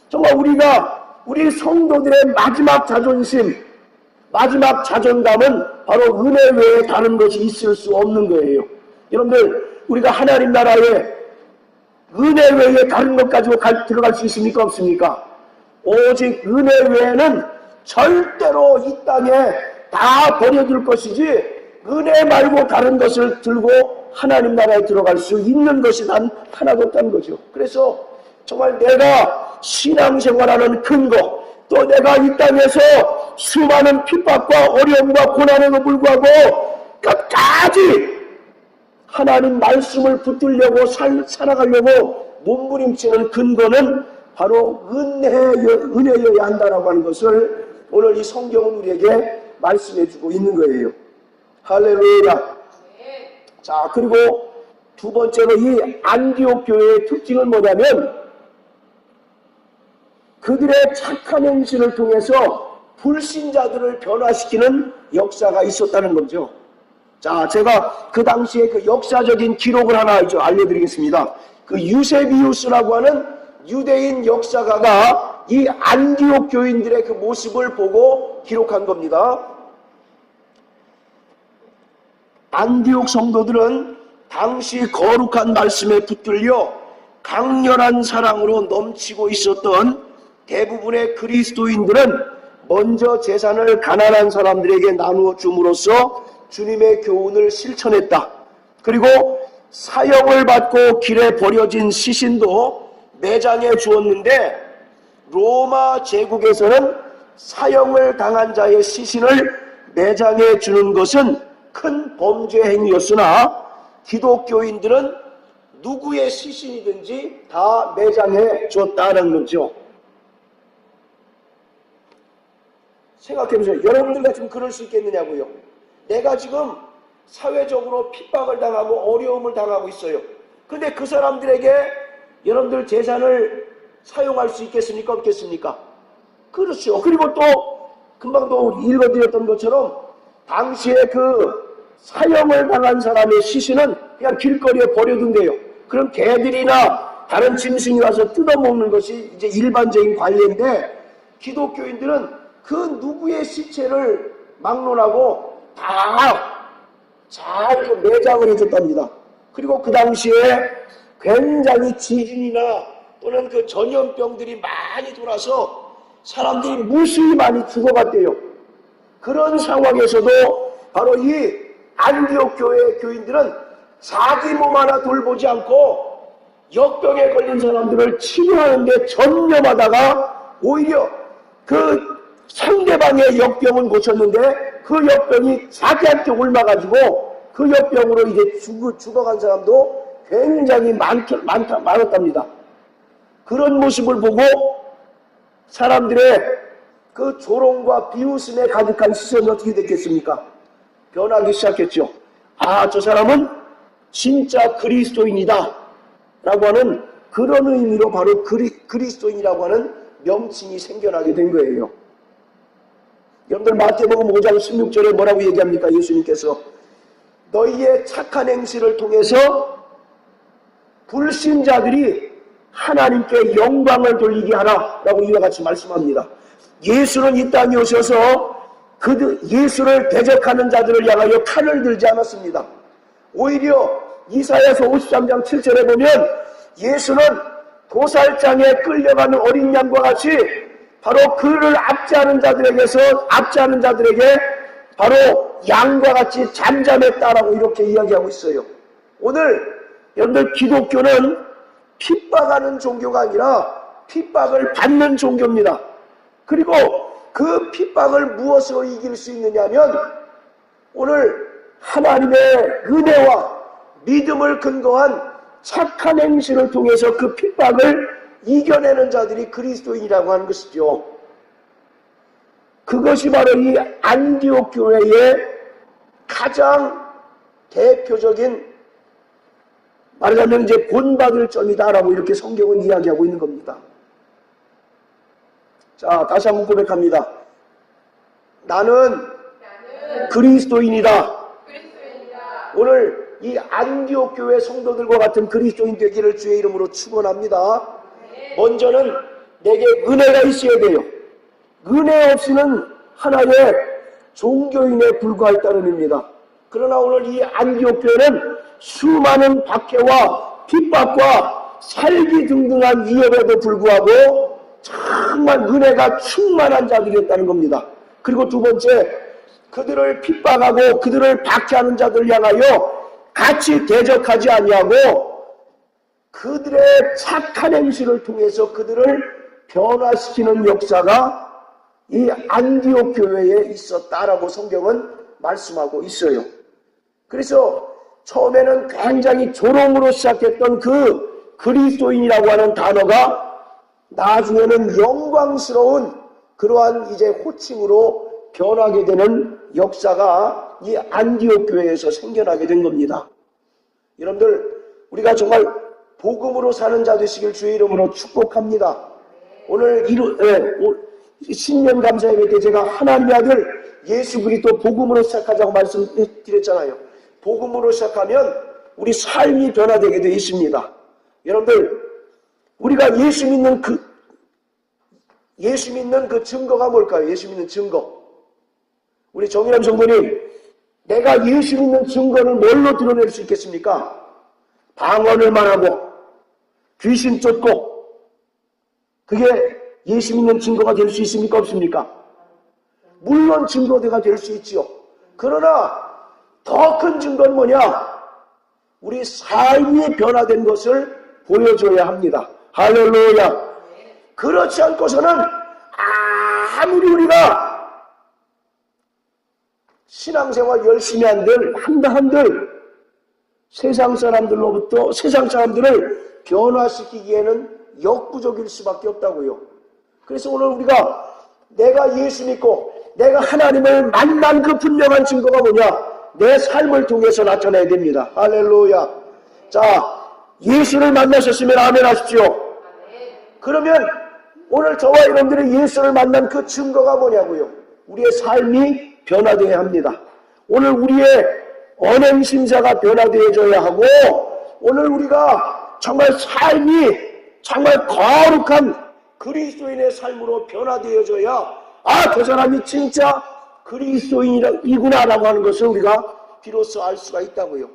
정말 우리 성도들의 마지막 자존심, 마지막 자존감은 바로 은혜 외에 다른 것이 있을 수 없는 거예요. 여러분들, 우리가 하나님 나라에 은혜 외에 다른 것 가지고 들어갈 수 있습니까? 없습니까? 오직 은혜 외에는 절대로 이 땅에 다 버려둘 것이지 은혜 말고 다른 것을 들고 하나님 나라에 들어갈 수 있는 것이 단 하나도 없다는 거죠. 그래서 정말 내가 신앙생활하는 근거, 또 내가 이 땅에서 수많은 핍박과 어려움과 고난에도 불구하고 끝까지 하나님 말씀을 붙들려고 살아가려고 몸부림치는 근거는 바로 은혜여야 한다라고 하는 것을 오늘 이 성경은 우리에게 말씀해주고 있는 거예요. 할렐루야. 자, 그리고 두 번째로 이 안디옥 교회의 특징은 뭐냐면 그들의 착한 행실을 통해서 불신자들을 변화시키는 역사가 있었다는 거죠. 자, 제가 그 당시에 그 역사적인 기록을 하나 알려드리겠습니다. 그 유세비우스라고 하는 유대인 역사가가 이 안디옥 교인들의 그 모습을 보고 기록한 겁니다. 안디옥 성도들은 당시 거룩한 말씀에 붙들려 강렬한 사랑으로 넘치고 있었던 대부분의 그리스도인들은 먼저 재산을 가난한 사람들에게 나누어 줌으로써 주님의 교훈을 실천했다. 그리고 사형을 받고 길에 버려진 시신도 매장해 주었는데, 로마 제국에서는 사형을 당한 자의 시신을 매장해 주는 것은 큰 범죄 행위였으나 기독교인들은 누구의 시신이든지 다 매장해 줬다는 거죠. 생각해보세요. 여러분들 같으면 그럴 수 있겠느냐고요. 내가 지금 사회적으로 핍박을 당하고 어려움을 당하고 있어요. 근데 그 사람들에게 여러분들 재산을 사용할 수 있겠습니까? 없겠습니까? 그렇죠. 그리고 또 금방도 읽어드렸던 것처럼 당시에 그 사형을 당한 사람의 시신은 그냥 길거리에 버려둔대요. 그럼 개들이나 다른 짐승이 와서 뜯어먹는 것이 이제 일반적인 관례인데, 기독교인들은 그 누구의 시체를 막론하고 다 잘 매장을 해줬답니다. 그리고 그 당시에 굉장히 지진이나 또는 그 전염병들이 많이 돌아서 사람들이 무수히 많이 죽어갔대요. 그런 상황에서도 바로 이 안디옥 교회 교인들은 자기 몸 하나 돌보지 않고 역병에 걸린 사람들을 치료하는데 전념하다가 오히려 그 상대방의 역병은 고쳤는데 그 역병이 자기한테 옮아가지고 그 역병으로 이제 죽어간 사람도 굉장히 많았답니다. 그런 모습을 보고 사람들의 그 조롱과 비웃음에 가득한 시선이 어떻게 됐겠습니까? 변하기 시작했죠. 아, 저 사람은 진짜 그리스도인이다 라고 하는 그런 의미로 바로 그리스도인이라고 하는 명칭이 생겨나게 된 거예요. 여러분들 마태복음 5장 16절에 뭐라고 얘기합니까? 예수님께서 너희의 착한 행실을 통해서 불신자들이 하나님께 영광을 돌리게 하라 라고 이와 같이 말씀합니다. 예수는 이 땅에 오셔서 예수를 대적하는 자들을 향하여 칼을 들지 않았습니다. 오히려 이사야서 53장 7절에 보면 예수는 도살장에 끌려가는 어린 양과 같이 바로 그를 압제하는 자들에게 바로 양과 같이 잠잠했다라고 이렇게 이야기하고 있어요. 오늘 여러분들 기독교는 핍박하는 종교가 아니라 핍박을 받는 종교입니다. 그리고 그 핍박을 무엇으로 이길 수 있느냐면 오늘 하나님의 은혜와 믿음을 근거한 착한 행실을 통해서 그 핍박을 이겨내는 자들이 그리스도인이라고 하는 것이죠. 그것이 바로 이 안디옥 교회의 가장 대표적인, 말하자면 이제 본받을 점이다라고 이렇게 성경은 이야기하고 있는 겁니다. 자, 다시 한번 고백합니다. 나는 그리스도인이다. 오늘 이 안디옥 교회 성도들과 같은 그리스도인 되기를 주의 이름으로 축원합니다. 먼저는 내게 은혜가 있어야 돼요. 은혜 없이는 하나의 종교인에 불과했다는 의미입니다. 그러나 오늘 이 안디옥 교회는 수많은 박해와 핍박과 살기 등등한 위협에도 불구하고 정말 은혜가 충만한 자들이었다는 겁니다. 그리고 두 번째, 그들을 핍박하고 그들을 박해하는 자들을 향하여 같이 대적하지 아니하고 그들의 착한 행실을 통해서 그들을 변화시키는 역사가 이 안디옥 교회에 있었다라고 성경은 말씀하고 있어요. 그래서 처음에는 굉장히 조롱으로 시작했던 그 그리스도인이라고 하는 단어가 나중에는 영광스러운 그러한 이제 호칭으로 변하게 되는 역사가 이 안디옥 교회에서 생겨나게 된 겁니다. 여러분들, 우리가 정말 복음으로 사는 자 되시길 주의 이름으로 축복합니다. 오늘 신년 감사 예배 때 제가 하나님의 아들 예수 그리스도 복음으로 시작하자고 말씀드렸잖아요. 복음으로 시작하면 우리 삶이 변화되게 되어 있습니다. 여러분들, 우리가 예수 믿는 그 증거가 뭘까요? 예수 믿는 증거. 우리 정일환 성도님, 내가 예수 믿는 증거는 뭘로 드러낼 수 있겠습니까? 방언을 말하고 귀신 쫓고, 그게 예수 믿는 증거가 될 수 있습니까? 없습니까? 물론 증거가 될 수 있지요. 그러나 더 큰 증거는 뭐냐? 우리 삶이 변화된 것을 보여줘야 합니다. 할렐루야. 그렇지 않고서는 아무리 우리가 신앙생활 열심히 한들 세상 사람들을 변화시키기에는 역부족일 수밖에 없다고요. 그래서 오늘 우리가 내가 예수 믿고 내가 하나님을 만난 그 분명한 증거가 뭐냐? 내 삶을 통해서 나타나야 됩니다. 할렐루야. 자, 예수를 만나셨으면 아멘 하십시오. 그러면 오늘 저와 여러분들이 예수를 만난 그 증거가 뭐냐고요? 우리의 삶이 변화되어야 합니다. 오늘 우리의 언행심사가 변화되어져야 하고, 오늘 우리가 정말 삶이 정말 거룩한 그리스도인의 삶으로 변화되어져야 저 사람이 진짜 그리스도인이구나라고 하는 것을 우리가 비로소 알 수가 있다고요.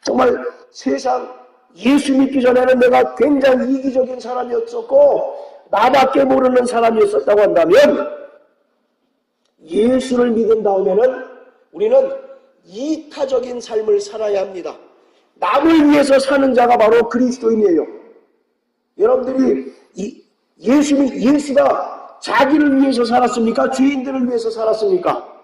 정말 세상 예수 믿기 전에는 내가 굉장히 이기적인 사람이었었고 나밖에 모르는 사람이었었다고 한다면, 예수를 믿은 다음에는 우리는 이타적인 삶을 살아야 합니다. 남을 위해서 사는 자가 바로 그리스도인이에요. 여러분들이 예수가 자기를 위해서 살았습니까? 죄인들을 위해서 살았습니까?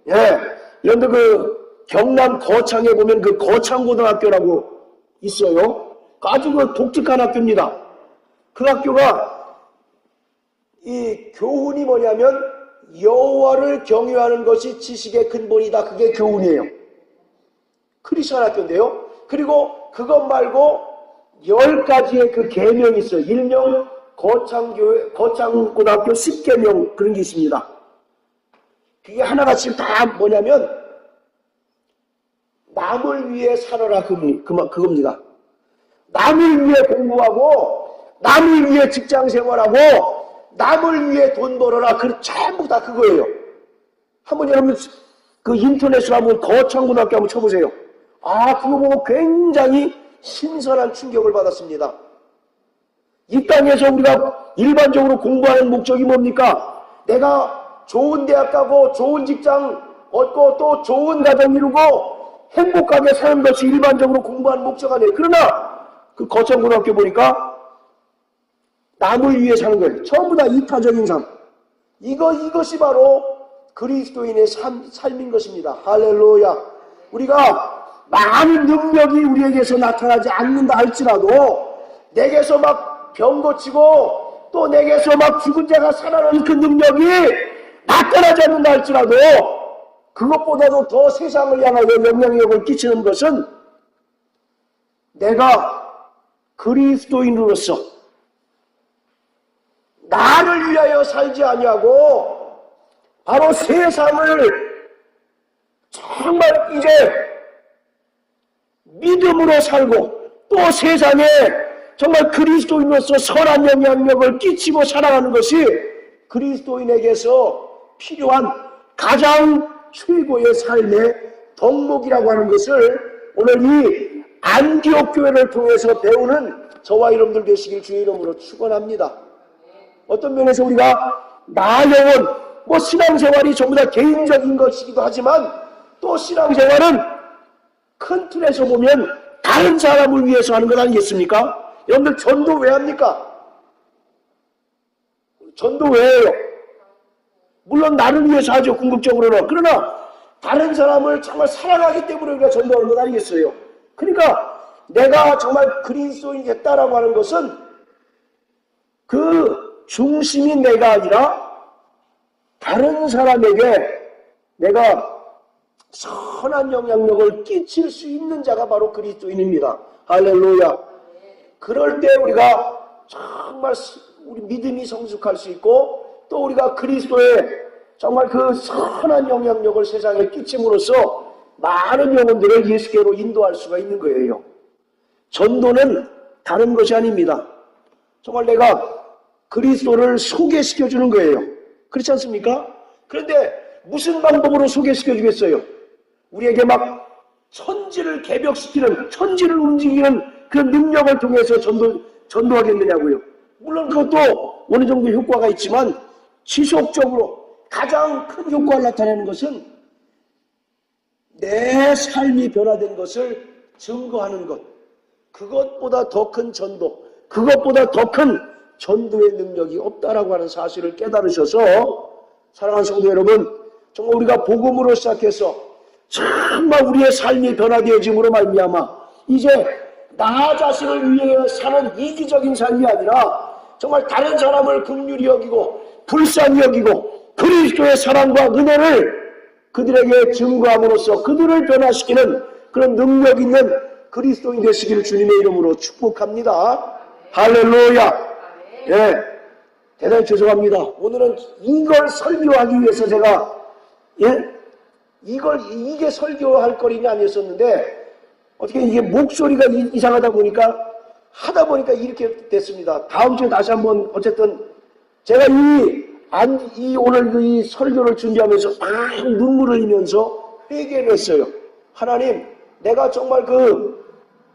예. 여러분들 경남 거창에 보면 거창고등학교라고 있어요. 아주 독특한 학교입니다. 그 학교가 이 교훈이 뭐냐면 여호와를 경외하는 것이 지식의 근본이다. 그게 교훈이에요. 크리스천 학교인데요. 그리고 그것 말고 10가지의 그 계명이 있어요. 일명 거창고등학교 10계명 그런 게 있습니다. 그게 하나같이 다 뭐냐면 남을 위해 살아라 그겁니다. 남을 위해 공부하고 남을 위해 직장생활하고 남을 위해 돈 벌어라. 전부 다 그거예요. 한번 여러분 그 인터넷으로 한번 거창고등학교 한번 쳐보세요. 그거 보고 굉장히 신선한 충격을 받았습니다. 이 땅에서 우리가 일반적으로 공부하는 목적이 뭡니까? 내가 좋은 대학 가고 좋은 직장 얻고 또 좋은 가정 이루고 행복하게 사는 것이 일반적으로 공부하는 목적 아니에요. 그러나 그 거창고등학교 보니까 남을 위해 사는 거예요. 전부 다 이타적인 삶. 이것이 바로 그리스도인의 삶인 것입니다. 할렐루야. 우리가 많은 능력이 우리에게서 나타나지 않는다 할지라도 내게서 막 병 고치고 또 내게서 막 죽은 자가 살아나는 그 능력이 나타나지 않는다 할지라도 그것보다도 더 세상을 향하여 영향력을 끼치는 것은 내가 그리스도인으로서 나를 위하여 살지 아니하고 바로 세상을 정말 이제 믿음으로 살고 또 세상에 정말 그리스도인으로서 선한 영향력을 끼치고 살아가는 것이 그리스도인에게서 필요한 가장 최고의 삶의 덕목이라고 하는 것을 오늘 이 안디옥 교회를 통해서 배우는 저와 여러분들 되시길 주의 이름으로 축원합니다. 어떤 면에서 우리가 나 영혼, 신앙생활이 전부 다 개인적인 것이기도 하지만 또 신앙생활은 큰 틀에서 보면 다른 사람을 위해서 하는 것 아니겠습니까? 여러분들 전도 왜 합니까? 전도 왜 해요? 물론 나를 위해서 하죠, 궁극적으로는. 그러나 다른 사람을 정말 사랑하기 때문에 우리가 전도하는 것 아니겠어요? 그러니까 내가 정말 그리스도인이 됐다라고 하는 것은 그 중심이 내가 아니라 다른 사람에게 내가 선한 영향력을 끼칠 수 있는 자가 바로 그리스도인입니다. 할렐루야. 그럴 때 우리가 정말 우리 믿음이 성숙할 수 있고 또 우리가 그리스도의 정말 그 선한 영향력을 세상에 끼침으로써 많은 영혼들을 예수께로 인도할 수가 있는 거예요. 전도는 다른 것이 아닙니다. 정말 내가 그리스도를 소개시켜주는 거예요. 그렇지 않습니까? 그런데 무슨 방법으로 소개시켜주겠어요? 우리에게 막 천지를 개벽시키는, 천지를 움직이는 그 능력을 통해서 전도하겠느냐고요. 물론 그것도 어느 정도 효과가 있지만 지속적으로 가장 큰 효과를 나타내는 것은 내 삶이 변화된 것을 증거하는 것. 그것보다 더 큰 전도, 그것보다 더 큰 전도의 능력이 없다라고 하는 사실을 깨달으셔서 사랑하는 성도 여러분, 정말 우리가 복음으로 시작해서 정말 우리의 삶이 변화되어짐으로 말미암아 이제 나 자신을 위해 사는 이기적인 삶이 아니라 정말 다른 사람을 긍휼히 여기고 불쌍히 여기고 그리스도의 사랑과 은혜를 그들에게 증거함으로써 그들을 변화시키는 그런 능력 있는 그리스도인 되시기를 주님의 이름으로 축복합니다. 할렐루야. 예, 대단히 죄송합니다. 오늘은 이걸 설교하기 위해서 제가 이게 설교할 거리가 아니었었는데 어떻게 이게 목소리가 이상하다 보니까 하다 보니까 이렇게 됐습니다. 다음 주에 다시 한번 어쨌든 제가 오늘 이 설교를 준비하면서 막 눈물을 흘리면서 회개를 했어요. 하나님, 내가 정말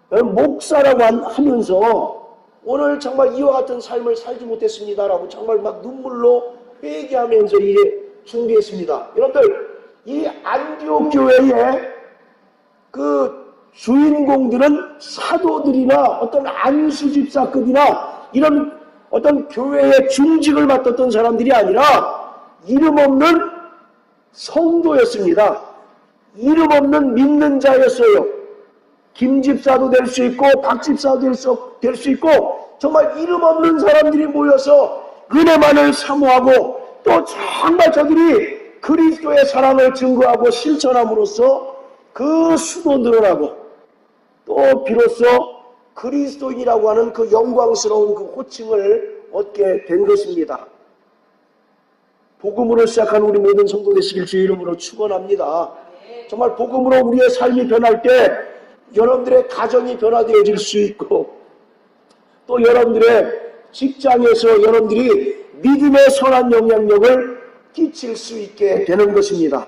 목사라고 하면서 오늘 정말 이와 같은 삶을 살지 못했습니다라고 정말 막 눈물로 회개하면서 이제 준비했습니다. 여러분들, 이 안디옥 교회의 그 주인공들은 사도들이나 어떤 안수집사급이나 이런 어떤 교회의 중직을 맡았던 사람들이 아니라 이름 없는 성도였습니다. 이름 없는 믿는 자였어요. 김집사도 될 수 있고 박집사도 될 수 있고 정말 이름 없는 사람들이 모여서 은혜만을 사모하고 또 정말 저들이 그리스도의 사랑을 증거하고 실천함으로써 그 수도 늘어나고 또 비로소 그리스도인이라고 하는 그 영광스러운 그 호칭을 얻게 된 것입니다. 복음으로 시작한 우리 모든 성도 되시길 주의 이름으로 축원합니다. 정말 복음으로 우리의 삶이 변할 때 여러분들의 가정이 변화되어질 수 있고 또 여러분들의 직장에서 여러분들이 믿음의 선한 영향력을 끼칠 수 있게 되는 것입니다.